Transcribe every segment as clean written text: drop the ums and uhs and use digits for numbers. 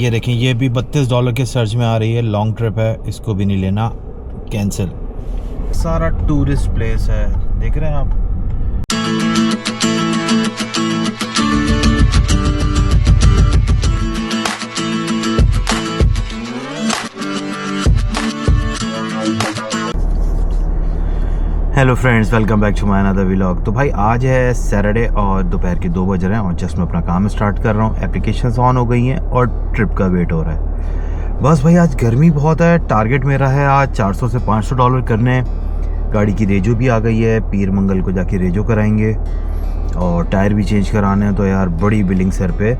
ये देखें, ये भी $32 के सर्च में आ रही है। लॉन्ग ट्रिप है, इसको भी नहीं लेना, कैंसिल। सारा टूरिस्ट प्लेस है, देख रहे हैं आप। Hello friends, welcome back to my another vlog. तो भाई आज है सैटरडे और दोपहर के 2 बज रहे हैं और जस्ट मैं अपना काम स्टार्ट कर रहा हूँ। एप्लीकेशंस ऑन हो गई हैं और ट्रिप का वेट हो रहा है। बस भाई आज गर्मी बहुत है। टारगेट मेरा है आज $400 से $500 करने। गाड़ी की रेजो भी आ गई है, पीर मंगल को जाके रेजो कराएंगे और टायर भी चेंज कराने हैं। तो यार बड़ी बिलिंग सर पे।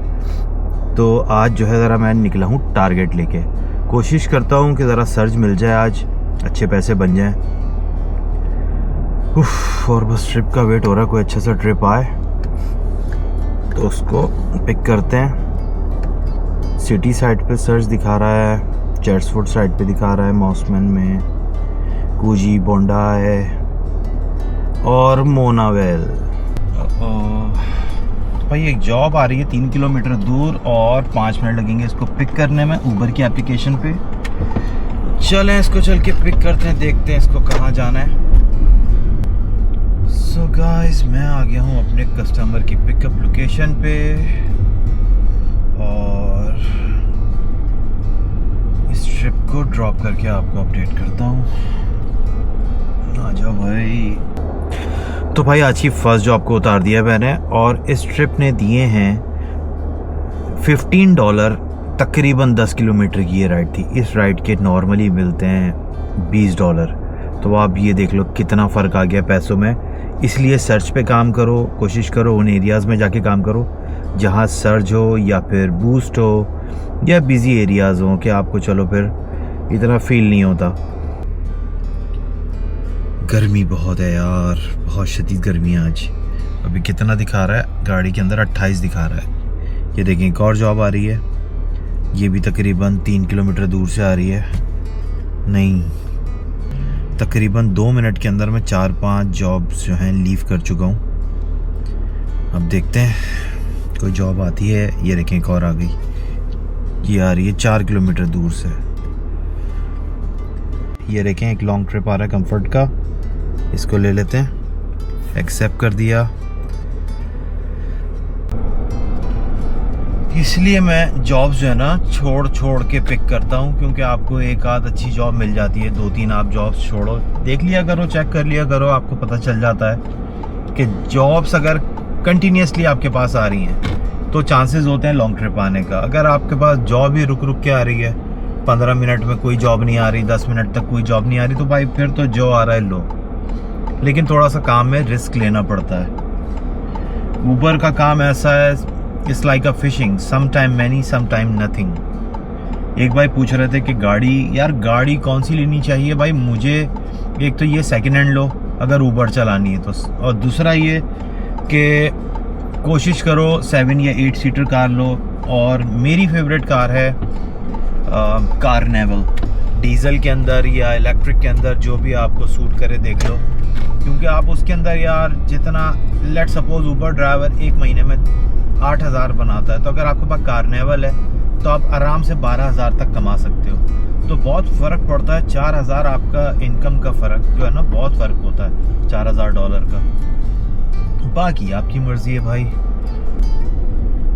तो आज जो है ज़रा मैं निकला हूँ टारगेट लेके। कोशिश करता हूँ कि ज़रा सर्ज मिल जाए, आज अच्छे पैसे बन जाएँ। और बस ट्रिप का वेट हो रहा है, कोई अच्छा सा ट्रिप आए तो उसको पिक करते हैं। सिटी साइड पे सर्च दिखा रहा है, चर्चफोर्ड साइड पे दिखा रहा है, मॉसमैन में कूजी बोंडा है और मोनावेल। भाई एक जॉब आ रही है 3 किलोमीटर दूर और 5 मिनट लगेंगे इसको पिक करने में ऊबर की एप्लीकेशन पे। चलें इसको चल के पिक करते हैं, देखते हैं इसको कहाँ जाना है। सो गाइस, मैं आ गया हूँ अपने कस्टमर की पिकअप लोकेशन पे और इस ट्रिप को ड्रॉप करके आपको अपडेट करता हूँ। आ जाओ भाई। तो भाई आज की फर्स्ट जॉब को उतार दिया मैंने और इस ट्रिप ने दिए हैं $15। तकरीबन 10 किलोमीटर की ये राइड थी। इस राइड के नॉर्मली मिलते हैं $20। तो आप ये देख लो कितना फ़र्क आ गया पैसों में। इसलिए सर्च पे काम करो, कोशिश करो उन एरियाज़ में जाके काम करो जहाँ सर्च हो या फिर बूस्ट हो या बिज़ी एरियाज़ हो, कि आपको चलो फिर इतना फील नहीं होता। गर्मी बहुत है यार, बहुत शदीद गर्मी है आज। अभी कितना दिखा रहा है गाड़ी के अंदर? 28 दिखा रहा है। ये देखें एक और जॉब आ रही है, ये भी तकरीबन 3 किलोमीटर दूर से आ रही है। नहीं, तकरीबन 2 मिनट के अंदर मैं 4-5 जॉब्स जो हैं लीव कर चुका हूँ। अब देखते हैं कोई जॉब आती है। ये देखें एक और आ गई, ये आ रही है 4 किलोमीटर दूर से। ये देखें एक लॉन्ग ट्रिप आ रहा है कंफर्ट का, इसको ले लेते हैं। एक्सेप्ट कर दिया। इसलिए मैं जॉब्स जो है ना छोड़ के पिक करता हूँ, क्योंकि आपको एक आध अच्छी जॉब मिल जाती है। 2-3 आप जॉब्स छोड़ो, देख लिया करो, चेक कर लिया करो, आपको पता चल जाता है कि जॉब्स अगर कंटिन्यूसली आपके पास आ रही हैं तो चांसेस होते हैं लॉन्ग ट्रिप आने का। अगर आपके पास जॉब ही रुक के आ रही है, 15 मिनट में कोई जॉब नहीं आ रही, 10 मिनट तक कोई जॉब नहीं आ रही, तो भाई फिर तो जो आ रहा है लो। लेकिन थोड़ा सा काम में रिस्क लेना पड़ता है। ऊबर का काम ऐसा है, it's like a fishing, some time many some time nothing. एक भाई पूछ रहे थे कि गाड़ी कौन सी लेनी चाहिए। भाई मुझे एक तो ये सेकंड हैंड लो अगर ऊबर चलानी है तो, और दूसरा ये कि कोशिश करो 7 या 8 सीटर कार लो। और मेरी फेवरेट कार है कार्निवल, डीजल के अंदर या इलेक्ट्रिक के अंदर, जो भी आपको सूट करे देख लो। क्योंकि आप उसके अंदर यार जितना, लेट सपोज ऊबर ड्राइवर 1 महीने में 8,000 बनाता है, तो अगर आपके पास कार्निवल है तो आप आराम से 12,000 तक कमा सकते हो। तो बहुत फ़र्क पड़ता है। 4,000 आपका इनकम का फ़र्क जो है ना, बहुत फ़र्क होता है $4,000 का। बाकी आपकी मर्ज़ी है भाई।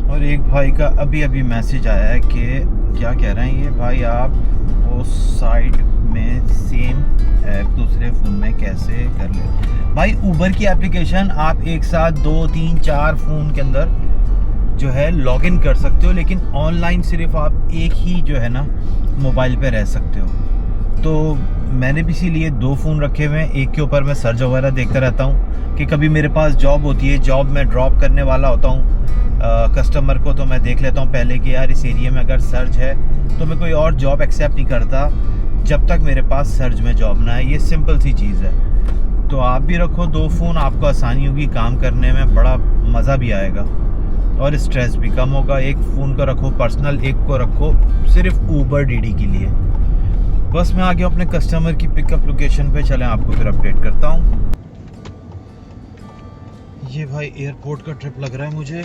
और एक भाई का अभी मैसेज आया है कि क्या कह रहे हैं ये भाई, आप वो साइड में सेम ऐप दूसरे फ़ोन में कैसे कर ले। भाई ऊबर की एप्लीकेशन आप एक साथ 2, 3, 4 फ़ोन के अंदर जो है लॉगिन कर सकते हो, लेकिन ऑनलाइन सिर्फ आप एक ही जो है ना मोबाइल पे रह सकते हो। तो मैंने भी इसीलिए 2 फ़ोन रखे हुए हैं। एक के ऊपर मैं सर्च वगैरह देखता रहता हूँ कि कभी मेरे पास जॉब होती है, जॉब में ड्रॉप करने वाला होता हूँ कस्टमर को, तो मैं देख लेता हूँ पहले कि यार इस एरिया में अगर सर्च है तो मैं कोई और जॉब एक्सेप्ट नहीं करता जब तक मेरे पास सर्च में जॉब ना है। ये सिंपल सी चीज़ है। तो आप भी रखो 2 फ़ोन, आपको आसानी होगी काम करने में, बड़ा मज़ा भी आएगा और स्ट्रेस भी कम होगा। एक फ़ोन को रखो पर्सनल, एक को रखो सिर्फ ऊबर डीडी के लिए। बस मैं आ गया अपने कस्टमर की पिकअप लोकेशन पे। चलें आपको फिर अपडेट करता हूँ। ये भाई एयरपोर्ट का ट्रिप लग रहा है मुझे।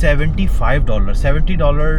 $75. $70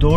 2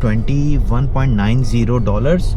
$21.90.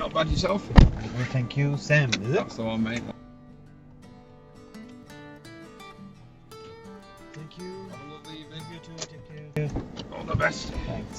Not bad yourself? Thank you. Sam, is it? That's the one, mate. Thank you. Have a lovely evening. You too. Take care. All the best. Thanks.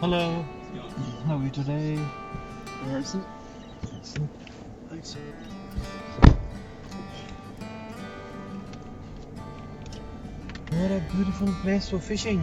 Hello. How are you today? Thanks. What a beautiful place for fishing.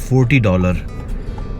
$40.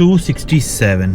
267.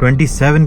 27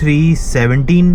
317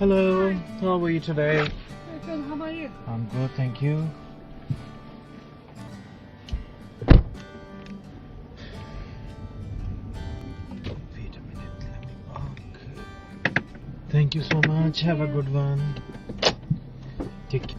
Hello, how are you today? Good, how about you? I'm good, thank you. Wait a minute, let me park. Thank you so much, have a good one. Take care.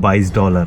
$22.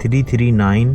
339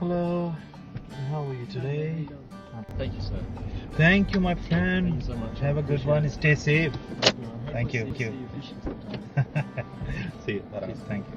Hello, how are you today? Thank you, sir. Thank you, my friend. Thank you so much. Have a good one. Stay safe. Thank you. See you. Thank you.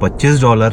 $25,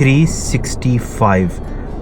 365,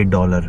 $8.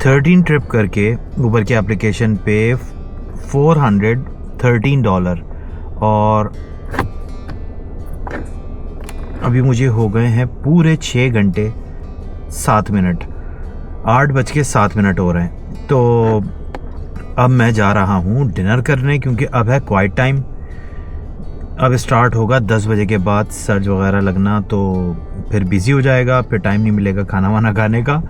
13 trip करके Uber के application पे $413 और अभी मुझे हो गए हैं पूरे 6 घंटे 7 मिनट, 8:07 हो रहे हैं। तो अब मैं जा रहा हूँ डिनर करने, क्योंकि अब है क्वाइट टाइम। अब स्टार्ट होगा 10 बजे के बाद सर्च वगैरह लगना, तो फिर बिज़ी हो जाएगा, फिर टाइम नहीं मिलेगा खाना वाना खाने का।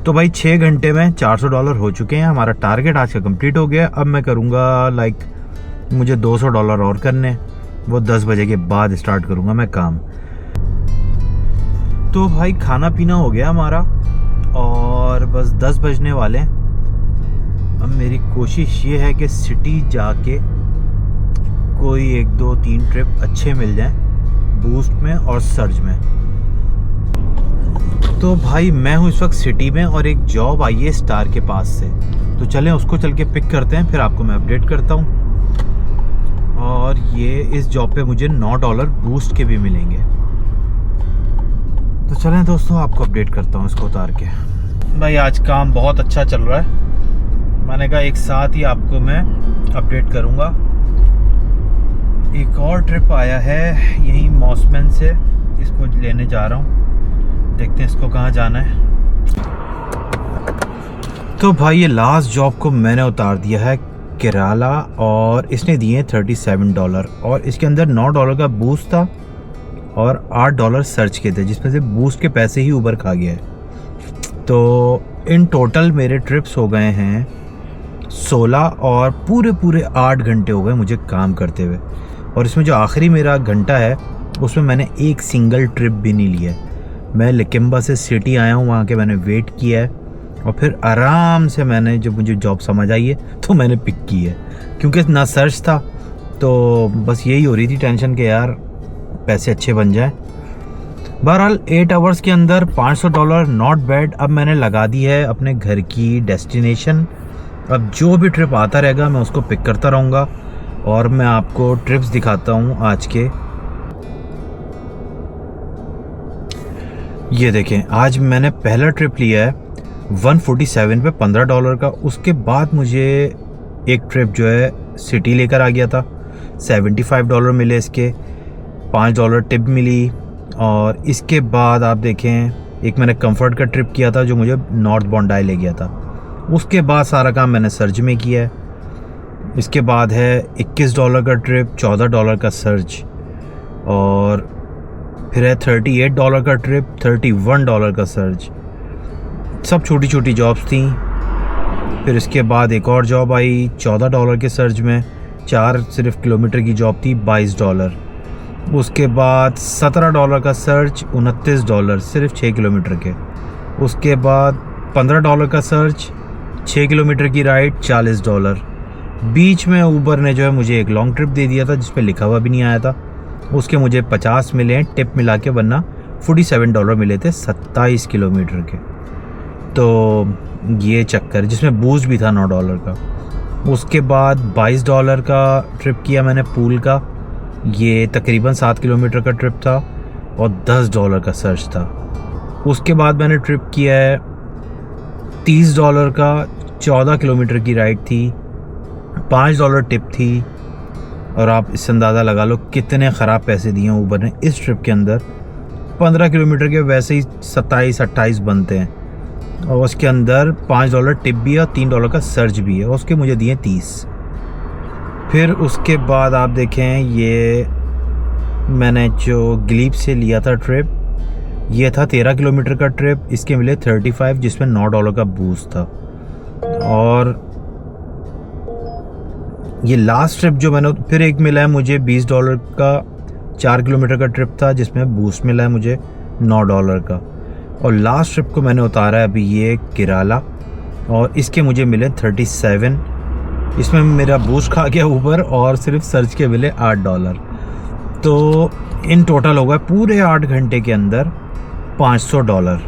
तो भाई 6 घंटे में $400 हो चुके हैं। हमारा टारगेट आज का कंप्लीट हो गया। अब मैं करूँगा मुझे $200 और करने, वो 10 बजे के बाद स्टार्ट करूँगा मैं काम। तो भाई खाना पीना हो गया हमारा और बस 10 बजने वाले हैं। अब मेरी कोशिश ये है कि सिटी जाके कोई 1 2 3 ट्रिप अच्छे मिल जाएं बूस्ट में और सर्ज में। तो भाई मैं हूँ इस वक्त सिटी में और एक जॉब आई है स्टार के पास से, तो चलें उसको चल के पिक करते हैं, फिर आपको मैं अपडेट करता हूँ। और ये इस जॉब पे मुझे $9 बूस्ट के भी मिलेंगे। तो चलें दोस्तों, आपको अपडेट करता हूँ इसको उतार के। भाई आज काम बहुत अच्छा चल रहा है, मैंने कहा एक साथ ही आपको मैं अपडेट करूँगा। एक और ट्रिप आया है यहीं मॉसमैन से, इसको लेने जा रहा हूँ, देखते हैं इसको कहाँ जाना है। तो भाई ये लास्ट जॉब को मैंने उतार दिया है केराला और इसने दिए $37 और इसके अंदर $9 का बूस्ट था और $8 सर्च के थे, जिसमें से बूस्ट के पैसे ही ऊबर खा गया है। तो इन टोटल मेरे ट्रिप्स हो गए हैं 16 और पूरे 8 घंटे हो गए मुझे काम करते हुए। और इसमें जो आखिरी मेरा घंटा है उसमें मैंने एक सिंगल ट्रिप भी नहीं लिया है। मैं लिकेम्बा से सिटी आया हूँ, वहाँ के मैंने वेट किया है और फिर आराम से मैंने जब मुझे जॉब समझ आई है तो मैंने पिक की है, क्योंकि ना सर्च था। तो बस यही हो रही थी टेंशन के यार पैसे अच्छे बन जाए। बहरहाल 8 आवर्स के अंदर $500 नॉट बैड। अब मैंने लगा दी है अपने घर की डेस्टिनेशन। अब जो भी ट्रिप आता रहेगा मैं उसको पिक करता रहूँगा और मैं आपको ट्रिप्स दिखाता हूँ आज के। ये देखें, आज मैंने पहला ट्रिप लिया है 147 पे $15 का। उसके बाद मुझे एक ट्रिप जो है सिटी लेकर आ गया था, $75 मिले इसके, $5 टिप मिली। और इसके बाद आप देखें एक मैंने कंफर्ट का ट्रिप किया था जो मुझे नॉर्थ बॉन्डाई ले गया था। उसके बाद सारा काम मैंने सर्ज में किया है। इसके बाद है $21 का ट्रिप, $14 का सर्ज, और फिर है $38 का ट्रिप, $31 का सर्ज। सब छोटी छोटी जॉब्स थी। फिर इसके बाद एक और जॉब आई $14 के सर्ज में, 4 सिर्फ किलोमीटर की जॉब थी, $22। उसके बाद $17 का सर्च, $29 सिर्फ 6 किलोमीटर के। उसके बाद $15 का सर्च, 6 किलोमीटर की राइड, $40। बीच में ऊबर ने जो है मुझे एक लॉन्ग ट्रिप दे दिया था जिस पे लिखा हुआ भी नहीं आया था, उसके मुझे 50 मिले हैं टिप मिला के, वरना $47 मिले थे 27 किलोमीटर के। तो ये चक्कर, जिसमें बूस्ट भी था $9 का। उसके बाद $22 का ट्रिप किया मैंने पूल का, ये तकरीबन 7 किलोमीटर का ट्रिप था और $10 का सर्च था। उसके बाद मैंने ट्रिप किया है $30 का, 14 किलोमीटर की राइड थी, $5 टिप थी। और आप इससे अंदाज़ा लगा लो कितने ख़राब पैसे दिए हैं ऊबर ने इस ट्रिप के अंदर। 15 किलोमीटर के वैसे ही 27-28 बनते हैं और उसके अंदर $5 टिप भी है और $3 का सर्च भी है, और उसके मुझे दिए 30। फिर उसके बाद आप देखें ये मैंने जो ग्लीप से लिया था ट्रिप, ये था 13 किलोमीटर का ट्रिप, इसके मिले 35 जिसमें $9 का बूस्ट था। और ये लास्ट ट्रिप जो मैंने, फिर एक मिला है मुझे $20 का, 4 किलोमीटर का ट्रिप था जिसमें बूस्ट मिला है मुझे $9 का। और लास्ट ट्रिप को मैंने उतारा है अभी ये केराला, और इसके मुझे मिले 37। इसमें मेरा बूस्ट खा गया ऊबर और सिर्फ सर्च के मिले $8। तो इन टोटल हो गया पूरे 8 घंटे के अंदर $500।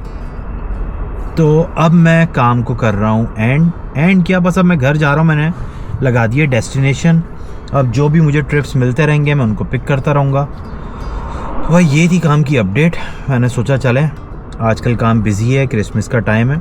तो अब मैं काम को कर रहा हूँ एंड क्या, बस अब मैं घर जा रहा हूँ, मैंने लगा दिए डेस्टिनेशन। अब जो भी मुझे ट्रिप्स मिलते रहेंगे मैं उनको पिक करता रहूँगा। वह ये थी काम की अपडेट। मैंने सोचा चलें, आजकल काम बिज़ी है, क्रिसमस का टाइम है,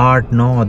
8 9